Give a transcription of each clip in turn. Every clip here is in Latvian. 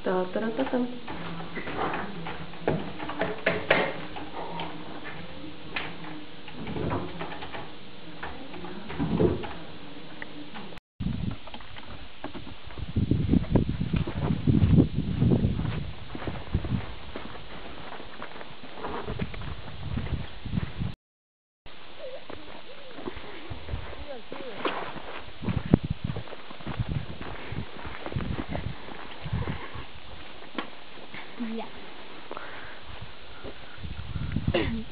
Tā, tā. Ja.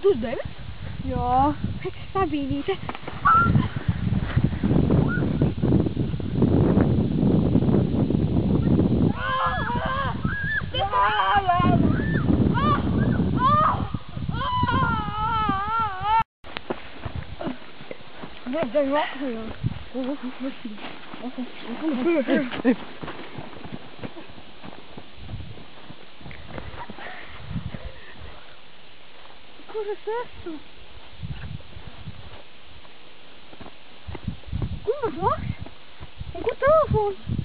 Tu uzdevi? Jā. Sabīnīte. Kur es esmu? Kur man blakus? Un kur telefons?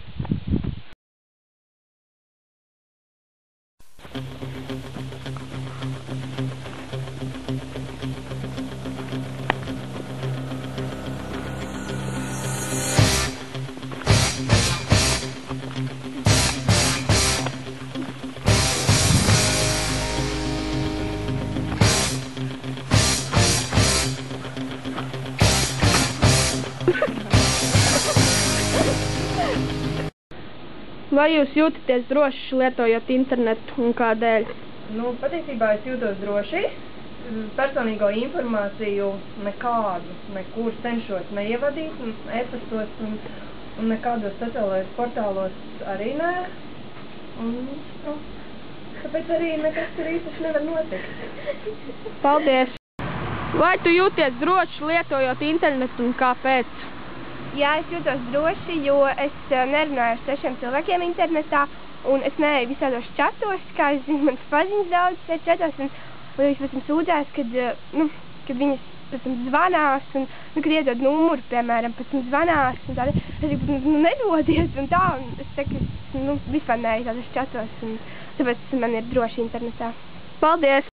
Vai jūs jūtaties droši lietojot internetu un kādēļ? Nu, patiesībā es jūtos droši. Personīgo informāciju nekādu, nekur cenšos neievadīt, e-pastos un nekādos sociālajos portālos arī nē. Un, nu, tāpēc arī nekas tur īpaši nevar notikt. Paldies! Vai tu jūties droši lietojot internetu un kāpēc? Jā, es jūtos droši, jo es nerunāju ar 6 cilvēkiem internetā, un es neeju visādos čatos, kā es zinu, manas paziņas daudz čatos, un es pēc tam sūdzēs, kad viņas pēc tam zvanās, un, kad iedod numuru, piemēram, pēc tam zvanās, un tādi, es saku, nedodies, un tā, un es saku, vispār neeju tādos čatos, un tāpēc man ir droši internetā. Paldies!